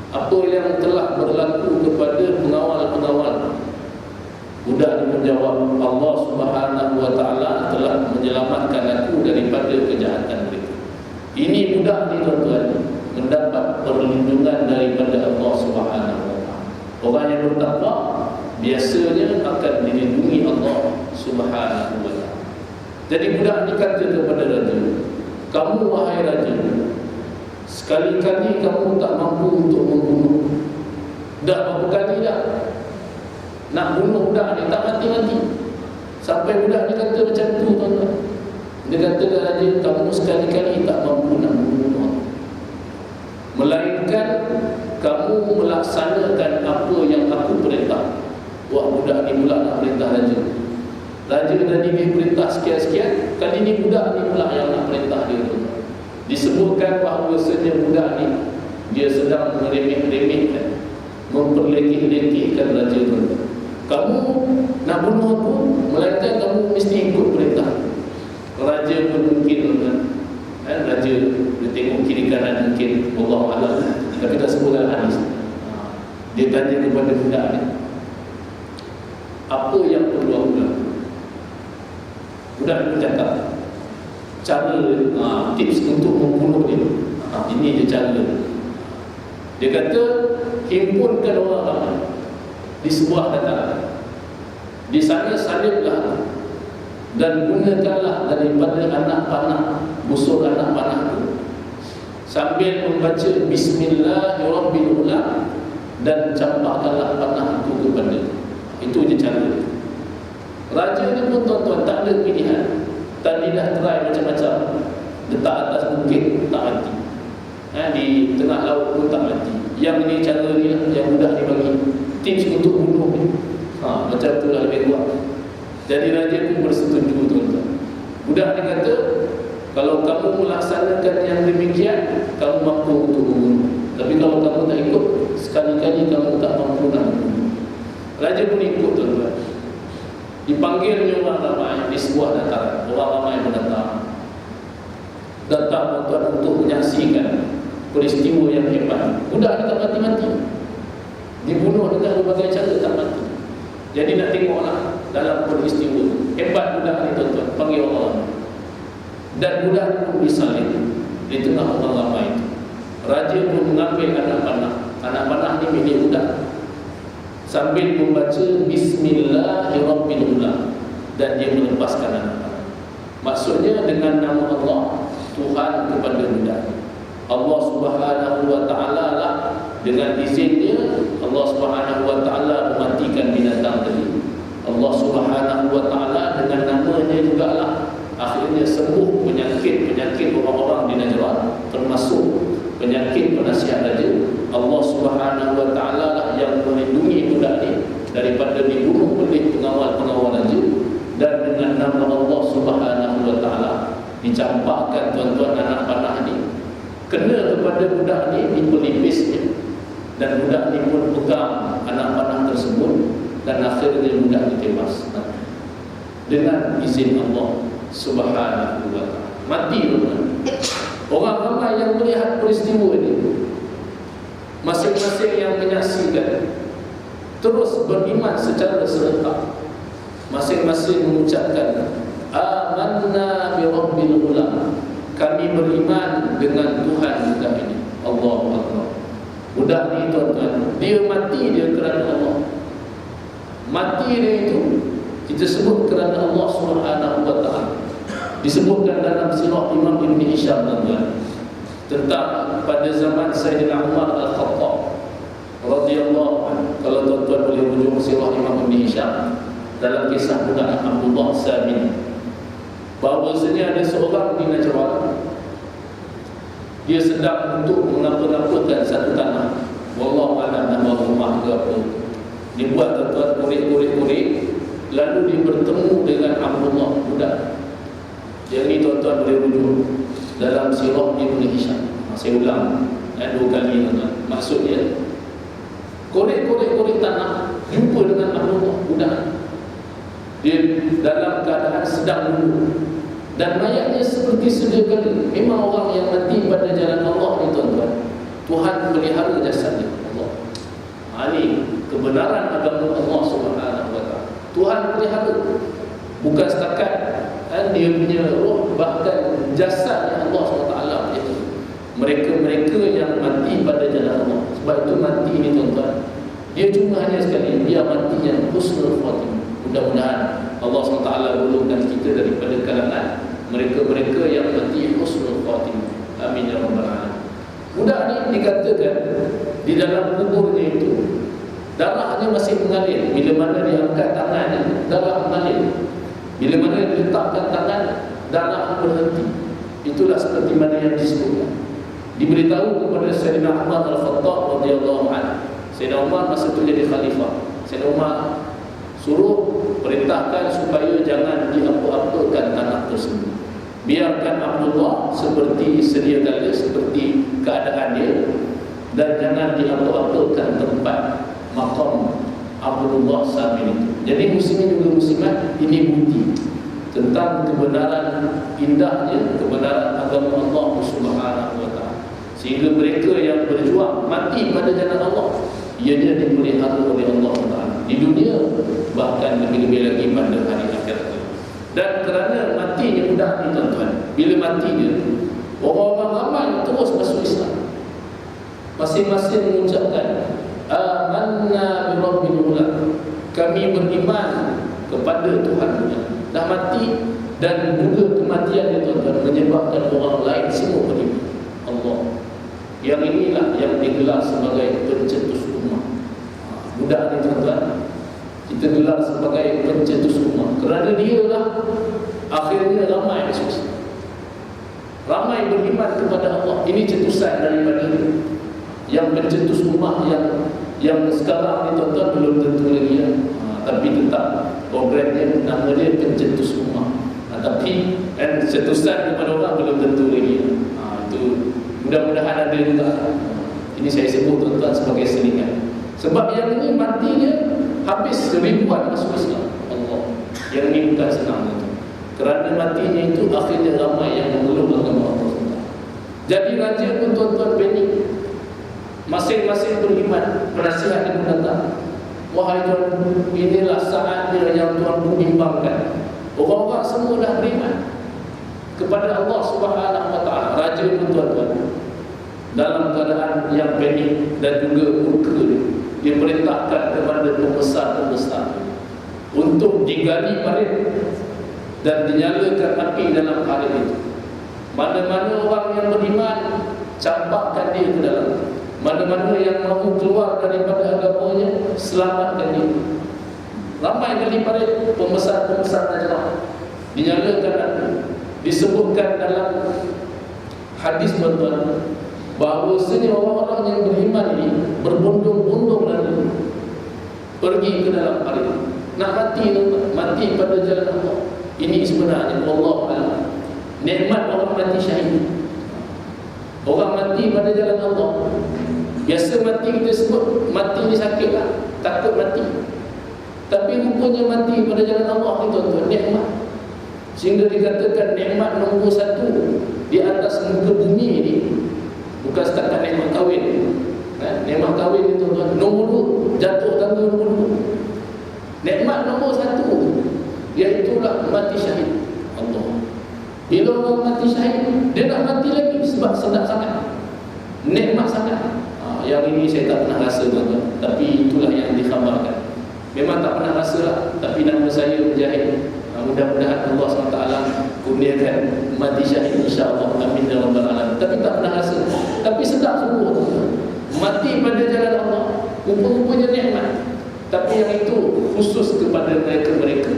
apa yang telah berlaku kepada pengawal-pengawal? Budak ni menjawab, Allah Subhanahu wa taala telah menyelamatkan aku daripada kejahatan mereka. Ini budak ni tuan-tuan mendapat perlindungan daripada Allah Subhanahu wa taala. Orang yang bertakwa biasanya akan dilindungi Allah Subhanahu wa taala. Jadi budak ni kata kepada raja, kamu wahai raja, sekali-kali kamu tak mampu untuk membunuh. Dah berapa kali dah nak bunuh budak ni, tak mati-mati. Sampai budak ni kata macam tu tuan-tuan. Dia kata kepada raja, kamu sekali-kali tak mampu nak membunuh, melainkan kamu melaksanakan apa yang aku perintah. Wah, budak ni pula nak perintah raja. Raja tadi dia perintah sekian-sekian, kali ni budak ni pula yang nak perintah dia. Disebutkan bahawa sebenarnya budak ni dia sedang meremeh-remehkan, memperlekeh-lekehkan raja tu. kamu nak bunuh aku, melainkan kamu mesti ikut perintah. Raja pun mungkin raja dia tengok kiri kanan mungkin Allah Allah, tapi tak sebut dalam hadis. Dia tanya kepada budak ni, apa yang perlu aku lakukan? Budak ni cakap cara tips untuk membunuh dia. Ini dia cara. Dia kata himpunkan orang ramai di sebuah dataran, di sana saliblah dan gunakanlah daripada anak panah, busur anak panah itu, sambil membaca Bismillahirrahmanirrahim, dan campakkanlah panah itu kepada. Itu je cara. Raja ni pun tuan-tuan tak ada pilihan. Tadi dah try macam-macam, letak atas bukit tak mati, di tengah laut pun tak mati. Yang ini cara ni lah yang mudah dibagi, tips untuk bunuh ni. Macam tu lah lebih kuat. Jadi raja pun bersetuju tuan-tuan. Budak ni kata, kalau kamu melaksanakan yang demikian, kamu mampu untuk membunuh. Tapi kalau kamu tak ikut, sekali-kali kamu tak mampu nak membunuh. Raja pun ikut tuan-tuan. Dipanggilnya orang ramai di sebuah dataran. Orang ramai mendatang tuan-tuan untuk menyaksikan peristiwa yang hebat. Budak ni tak mati-mati, dibunuh dengan berbagai cara tak mati. Jadi nak tengoklah dalam peristiwa hebat budak ni tuan-tuan. Panggil orang, dan budak ni pun disalib di tengah orang ramai itu. Raja pun mengambil anak panah. Anak panah ni milik budak, sambil membaca Bismillahirrahmanirrahim, dan dia melepaskan anak panah. Maksudnya dengan nama Allah, Tuhan kepada budak. Allah Subhanahu wa ta'ala lah, dengan izinnya Allah Subhanahu wa ta'ala mematikan binatang tadi. Allah Subhanahu wa ta'ala dengan namanya jugalah akhirnya sembuh penyakit-penyakit orang-orang di Najran, termasuk penyakit penasihat raja. Allah Subhanahu wa ta'ala lah yang melindungi budak ni daripada dibunuh oleh pengawal-pengawal raja. Dan dengan nama Allah Subhanahu wa ta'ala dicampakkan tuan-tuan anak panah ni, kena kepada budak ni di pelipisnya, dan budak ni pun pegang anak panah tersebut, dan akhirnya budak ditewas dengan izin Allah Subhanahu wa ta'ala. Mati tuan-tuan. Orang ramai yang melihat peristiwa ini, masing-masing yang menyaksikan terus beriman secara serentak. Masing-masing mengucapkan amanna bi rabbil ghulam, kami beriman dengan Tuhan budak ini. Allahu akbar. Budak ni tuan-tuan, dia mati dia kerana Allah. Mati dia itu kita sebut kerana Allah Subhanahu wa ta'ala. Disebutkan dalam sirah Imam Ibn Hisham tuan-tuan, tentang pada zaman Sayyidina Umar Al-Khattab radhiyallahu anhu. Kalau tuan-tuan boleh rujuk sirah Imam Ibn Hisham dalam kisah budak Abdullah Samin, bahawasanya ada seorang di Najran, dia sedang untuk mengapa-ngapakan satu tanah, wallahu a'lam nama rumah ke apa. Dia buat tuan-tuan korek-korek, lalu dia bertemu dengan Abdullah budak. Yang ni tuan-tuan boleh rujuk dalam sirah Ibn Hisham. Saya ulang dua kali tuan-tuan. Maksudnya korek tanah, jumpa dengan Abdullah budak. Dia dalam keadaan sedang duduk, dan mayatnya seperti sedia kala. Memang orang yang mati pada jalan Allah ni tuan-tuan, Tuhan pelihara jasadnya Allah. Ini kebenaran agama Allah Subhanahu wa ta'ala. Tuhan pelihara, bukan setakat dia punya roh, bahkan jasadnya Allah SWT pelihara. Mereka-mereka yang mati pada jalan Allah. Sebab itu mati ni tuan-tuan, dia cuma hanya sekali, dia mati yang husnul khatimah. Mudah-mudahan Allah SWT golongkan kita daripada kalangan mereka-mereka yang mati husnul khatimah. Amin ya rabbal alamin. Budak ni dikatakan di dalam kuburnya itu darahnya masih mengalir. Bila mana dia angkat tangannya, darah mengalir. Bila mana dia letakkan tangan, darah berhenti. Itulah seperti mana yang disebutkan. Diberitahu kepada Sayyidina Umar Al-Khattab radhiyallahu anhu. Sayyidina Umar masa itu jadi khalifah. Sayyidina Umar suruh perintahkan supaya jangan diapa-apakan tanah tersebut. Biarkan Abdullah seperti sedia kala, seperti keadaan dia, dan jangan diapa-apakan tempat makam Abdullah Samin itu. Jadi muslimin juga muslimat, ini bukti tentang kebenaran indahnya kebenaran agama Allah Subhanahu wa taala. Sehingga mereka yang berjuang mati pada jalan Allah, ianya dipelihara oleh Allah Taala di dunia, bahkan lebih-lebih lagi pada hari akhirat. Dan kerana matinya budak ni tuan-tuan, bila mati dia, orang-orang ramai terus masuk Islam. Masing-masing mengucapkan amanna bi rabbil ula, kami beriman kepada Tuhan dunia. Dah mati, dan juga kematian itu akan menyebabkan orang lain semua beriman. Allah. Yang inilah yang digelar sebagai pencetus ummah. Budak ni tuan-tuan, kita gelar sebagai pencetus ummah kerana dia lah akhirnya ramai masuk Islam, ramai beriman kepada Allah. Ini cetusan daripada yang pencetus ummah yang sekarang ni tuan-tuan belum tentu lagi ya. Tapi tetap programnya nama dia pencetus ummah. Tapi cetusan kepada orang belum tentu lagi ya. Itu mudah-mudahan ada juga. Ini saya sebut tuan-tuan sebagai selingan. Sebab yang ini mati dia habis ribuan masuk Islam. Allah. Yang ini bukan senang itu. Kerana matinya itu akhirnya ramai yang memeluk agama Allah. Jadi raja pun tuan-tuan panik. Masing-masing beriman, penasihat dia pun datang. Wahai tuan, inilah saatnya yang Tuhan bimbangkan. Orang-orang semua dah beriman kepada Allah Subhanahu wa taala. Raja pun tuan-tuan dalam keadaan yang panik dan juga murka, dia perintahkan kepada pembesar-pembesar untuk digali parit dan dinyalakan api dalam parit itu. Mana-mana orang yang beriman, campakkan dia ke dalam. Mana-mana yang mahu keluar daripada agamanya, selamatkan dia. Ramai kali parit pembesar-pembesar Najran dinyalakan api. Disebutkan dalam hadis tuan-tuan bahawasanya orang-orang yang beriman ini berbondong-bondong lagi pergi ke dalam parit. Nak mati pada jalan Allah. Ini sebenarnya Allah Alam, nikmat orang mati syahid. Orang mati pada jalan Allah. Biasa mati kita sebut mati ni sakit lah, takut mati. Tapi rupanya mati pada jalan Allah ni tuan-tuan, nikmat. Sehingga dikatakan nikmat nombor satu di atas muka bumi ini bukan setakat nikmat kahwin. Nikmat kahwin ni tuan-tuan, nombor dua, jatuh tangga nombor dua. Nikmat nombor satu iaitulah mati syahid. Allah. Bila orang mati syahid, dia nak mati lagi sebab sedap sangat, nikmat sangat. Yang ini saya tak pernah rasa tuan-tuan, tapi itulah yang dikhabarkan. Memang tak pernah rasa lah, tapi nama saya Mujahid. Mudah-mudahan Allah SWT kurniakan mati syahid insya-Allah. Amin ya rabbal alamin. Tapi tak pernah rasa, tapi sedap sungguh mati pada jalan Allah. Rupa-rupanya nikmat. Tapi yang itu khusus kepada mereka-mereka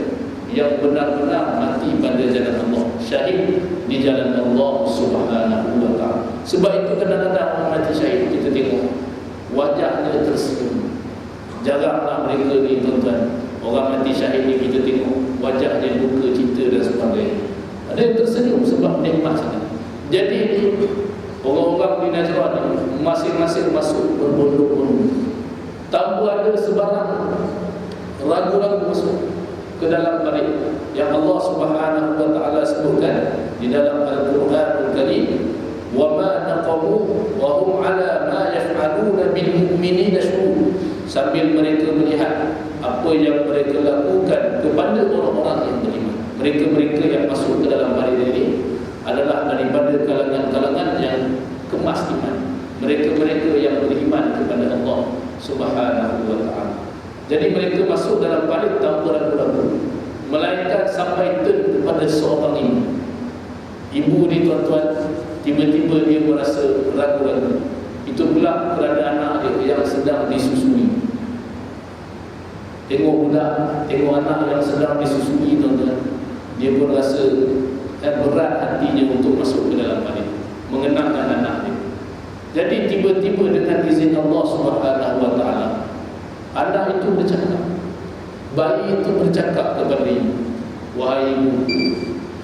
yang benar-benar mati pada jalan Allah, syahid di jalan Allah Subhanahu wa taala. Sebab itu kadang-kadang orang mati syahid kita tengok wajahnya tersenyum. Jaranglah mereka ni tuan-tuan, orang mati syahid ni kita tengok wajahnya duka cita dan sebagainya. Ada yang tersenyum sebab nikmat sangat. Jadi orang-orang di Najran ni masing-masing masuk berbondong-bondong. Tanpa ada sebarang ragu-ragu masuk ke dalam parit yang Allah Subhanahu wa taala sebutkan di dalam Al-Quranul Karim, wa ma naqamu wa hum ala ma yaf'aluna bil mu'minina syuhud. Sambil mereka melihat apa yang mereka lakukan kepada orang-orang yang beriman. Mereka-mereka yang masuk ke dalam parit ini adalah daripada kalangan-kalangan yang kemas iman. Mereka-mereka yang beriman kepada Allah Subhanahu wa taala. Jadi mereka masuk dalam parit tanpa ragu-ragu, melainkan sampai turn kepada seorang ibu. Ibu ni tuan-tuan, tiba-tiba dia merasa ragu-ragu. Itu pula kerana anak dia yang sedang disusui. Tengok budak, tengok anak yang sedang disusui tuan-tuan, dia pun rasa berat hatinya untuk masuk ke dalam parit, mengenangkan anak dia. Jadi tiba-tiba dengan izin Allah Subhanahu wa taala, anak itu bercakap, bayi itu bercakap kepada ibu, wahai ibu,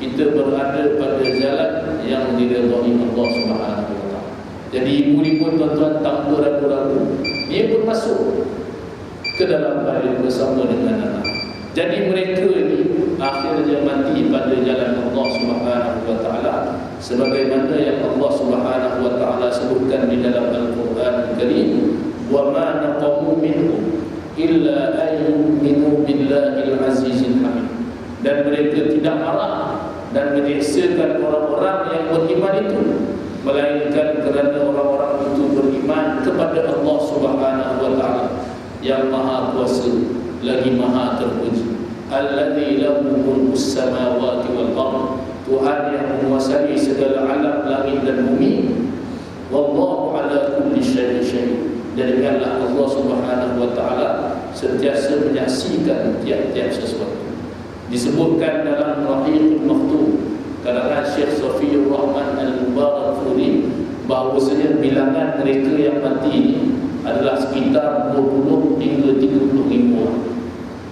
kita berada pada jalan yang diridhai Allah Subhanahu wa taala. Jadi ibu ni pun tuan-tuan tanpa ragu-ragu, dia pun masuk ke dalam balik bersama dengan anak. Jadi mereka ini akhirnya mati pada jalan Allah Subhanahu wa taala sebagaimana yang Allah Subhanahu wa taala sebutkan di dalam Al-Qur'an Al-Karim, wa ma naqamu minhum illa an yu'minu billahil azizil hamid. Dan mereka tidak marah dan menyeksakan orang-orang yang beriman itu melainkan kerana orang-orang itu beriman kepada Allah Subhanahu wa taala yang maha kuasa lagi maha terpuji, alladzi lahu mulkus samawati wal ardh, Tuhan yang menguasai segala alam langit dan bumi, wallahu ala kulli syai'in syahid. Dan demikianlah Allah Subhanahu wa taala sentiasa menyaksikan tiap-tiap sesuatu. Disebutkan dalam Rahiqul Maktum karangan Syekh Safiyur Rahman Al-Mubarakfuri bahawasanya bilangan mereka yang mati ini adalah sekitar 20 hingga 30 ribu orang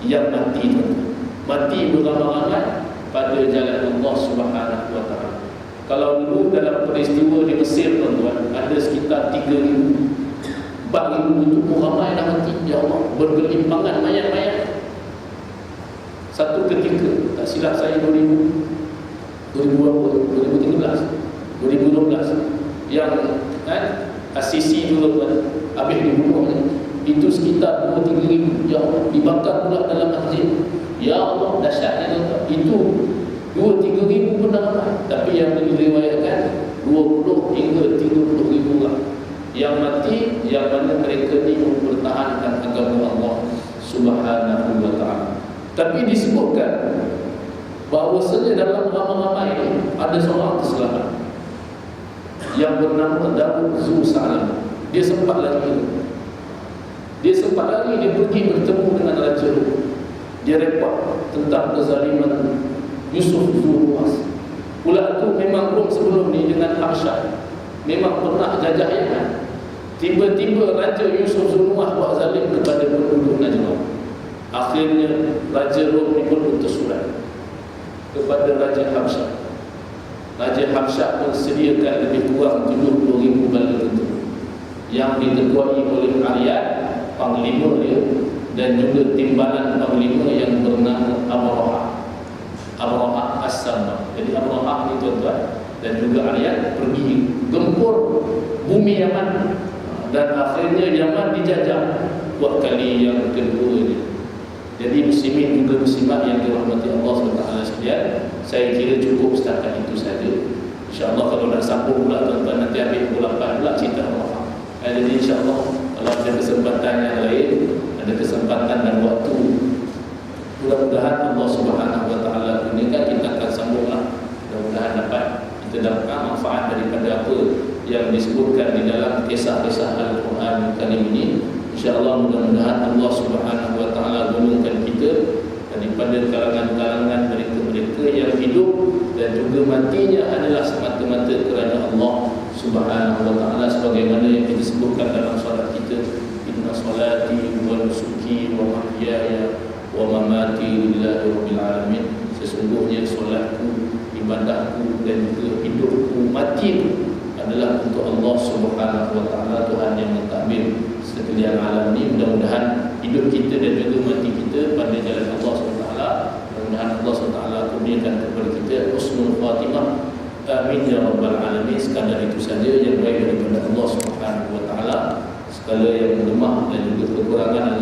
yang mati itu. Mati beramai-ramai pada jalan Allah Subhanahu wa taala. Kalau dulu dalam peristiwa di Mesir tuan-tuan ada sekitar 3,000 4,000 itu ramai dah mati. Ya Allah, bergelimpangan mayat-mayat. Satu ketika, tak silap saya 2013 yang Asisi dulu habis dibunuh itu sekitar 2-3 ribu. Ya Allah, dibakar pula dalam masjid. Ya Allah, dahsyatnya itu 2-3 ribu pun dah ramai. Tapi yang diriwayatkan 20 hingga 30 ribu orang yang mati, yang mana mereka ni mempertahankan agama Allah Subhanahu wa taala. Tapi disebutkan bahawasanya dalam ramai-ramai ini ada seorang terselamat yang bernama Daud Zusalam. Dia sempat lari, dia pergi bertemu dengan Raja Rom. Dia repot tentang kezaliman Yusuf Zuruas. Pula tu memang Rom sebelum ni dengan Habsyah memang pernah jajah Yaman. Tiba-tiba Raja Yusuf Zuruas buat zalim kepada penduduk Najran. Akhirnya Raja Rom ni pun utus surat kepada Raja Habsyah. Raja Habsyah pun sediakan lebih kurang 70,000 bala tentera yang diketuai oleh Ariyad, panglima dia, dan juga timbalan panglima yang bernama Abrahah As-Samma. Jadi Abrahah ni tuan-tuan dan juga Ariyad pergi gempur bumi Yaman, dan akhirnya Yaman dijajah buat kali yang kedua ni. Jadi muslimin juga muslimat yang dirahmati Allah SWT sekalian, saya kira cukup setakat itu saja. InsyaAllah kalau nak sambung pula tuan-tuan nanti habis pukul 8 pula cerita Allah. Jadi insyaAllah kalau ada kesempatan yang lain, ada kesempatan dan waktu, mudah-mudahan Allah SWT gunakan, kita akan sambunglah. Mudah-mudahan dapat kita dapat manfaat daripada apa yang disebutkan di dalam kisah-kisah Al-Quran Karim ini. InsyaAllah mudah-mudahan Allah Subhanahu wa taala golongkan kita daripada kalangan-kalangan mereka-mereka yang hidup dan juga matinya adalah semata-mata kerana Allah Subhanahu wa taala, sebagaimana yang disebutkan dalam solat kita, inna salati wa nusuki wa mahyaya wa mamati lillahi rabbil alamin. Sesungguhnya solatku, ibadahku dan juga hidupku, matiku adalah untuk Allah Subhanahu wa taala, Tuhan yang mentadbir sekalian alam ni. Mudah-mudahan hidup kita dan juga mati kita pada jalan Allah SWT. Mudah-mudahan Allah SWT kurniakan kepada kita husnul khatimah. Amin ya rabbal alamin. Sekadar itu saja yang baik daripada Allah SWT. Segala yang lemah dan juga kekurangan